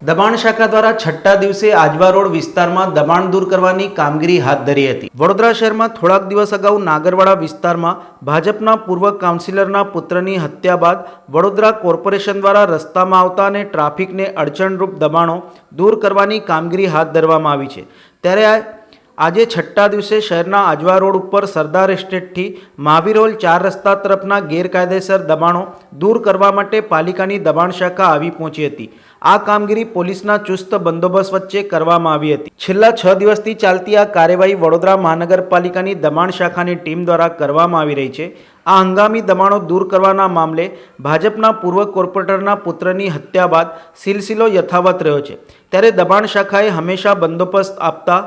દબાણ શાખા દ્વારા છઠ્ઠા દિવસે આજવા રોડ વિસ્તારમાં દબાણ દૂર કરવાની કામગીરી હાથ ધરી હતી। વડોદરા શહેરમાં થોડાક દિવસ અગાઉ નાગરવાડા વિસ્તારમાં ભાજપના પૂર્વ કાઉન્સિલરના પુત્રની હત્યા બાદ વડોદરા કોર્પોરેશન દ્વારા રસ્તામાં આવતા અને ટ્રાફિકને અડચણરૂપ દબાણો દૂર કરવાની કામગીરી હાથ ધરવામાં આવી છે। ત્યારે આજે છઠ્ઠા દિવસે શહેરના આજવા રોડ ઉપર સરદાર એસ્ટેટથી મહાવીર હોલ 4 રસ્તા તરફના ગેરકાયદેસર દબાણો દૂર કરવા માટે પાલિકાની દબાણ શાખા આવી પહોંચી હતી। આ કામગીરી પોલીસના ચુસ્ત બંદોબસ્ત વચ્ચે કરવામાં આવી હતી। છેલ્લા 6 દિવસથી ચાલતી આ કાર્યવાહી વડોદરા મહાનગરપાલિકાની દબાણ શાખાની ટીમ દ્વારા કરવામાં આવી રહી છે। આ હંગામી દબાણો દૂર કરવાના મામલે ભાજપના પૂર્વ કોર્પોરેટરના પુત્રની હત્યા બાદ સિલસિલો યથાવત રહ્યો છે। ત્યારે દબાણ શાખાએ હંમેશા બંદોબસ્ત આપતા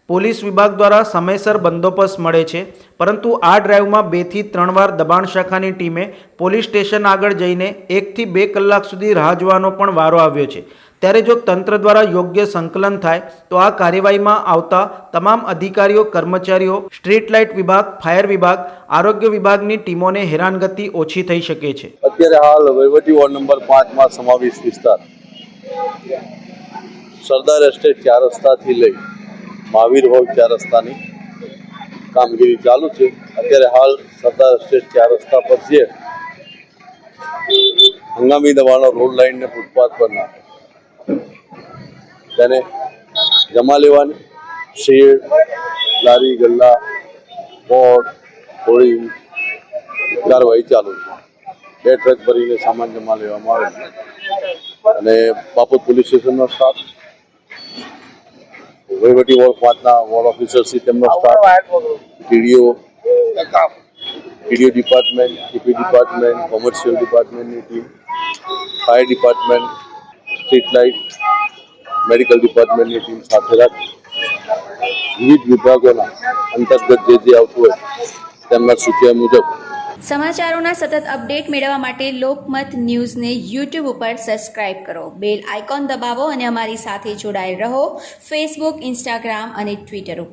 પોલીસ વિભાગ દ્વારા સમયસર બંદોબસ્ત મળે છે, પરંતુ આ ડ્રાઈવમાં 2 થી 3 વાર દબાણ શાખાની ટીમે પોલીસ સ્ટેશન આગળ જઈને 1 થી 2 કલાક સુધી રાહ જોવાનો પણ વારો આવ્યો છે। ત્યારે જો તંત્ર દ્વારા યોગ્ય સંકલન થાય તો આ કાર્યવાહીમાં આવતા તમામ અધિકારીઓ કર્મચારીઓ, સ્ટ્રીટ લાઇટ વિભાગ, ફાયર વિભાગ, આરોગ્ય વિભાગની ટીમોને હેરાનગતિ ઓછી થઈ શકે છે। અત્યારે હાલ વહીવટી વોર્ડ નંબર 5 માં સમાવિષ્ટ વિસ્તાર સરદાર એસ્ટેટ 4 રસ્તાથી લઈ મહાવીર હોલ 4 રસ્તાની કામગીરી ચાલુ છે। અત્યારે હાલ સરદાર એસ્ટેટ 4 રસ્તા પર જે હંગામી દબાણો રોડ લાઇન ને ફૂટપાથ પરના તેને જમા લેવાની શેડ, લારી ગલ્લા, બોર્ડ, હોળી કાર્યવાહી ચાલુ છે। 2 ટ્રક ભરીને સામાન જમા લેવામાં આવે છે અને બાપોદ પોલીસ સ્ટેશનનો સ્ટાફ, વહીવટી વોર્ડ 5ના વોર્ડ ઓફિસરથી તેમનો staff, TDO department, TP department, commercial ડિપાર્ટમેન્ટની team, fire department, street light, medical ડિપાર્ટમેન્ટની ટીમ સાથે રાખી વિવિધ વિભાગોના અંતર્ગત જે આવતું હોય તેમના સૂચના મુજબ સમાચારોના સતત અપડેટ મેળવવા માટે લોકમત ન્યૂઝને YouTube ઉપર સબસ્ક્રાઇબ કરો, બેલ આઇકોન દબાવો અને અમારી સાથે જોડાયેલ રહો ફેસબુક, ઇન્સ્ટાગ્રામ અને ટ્વિટર ઉપર।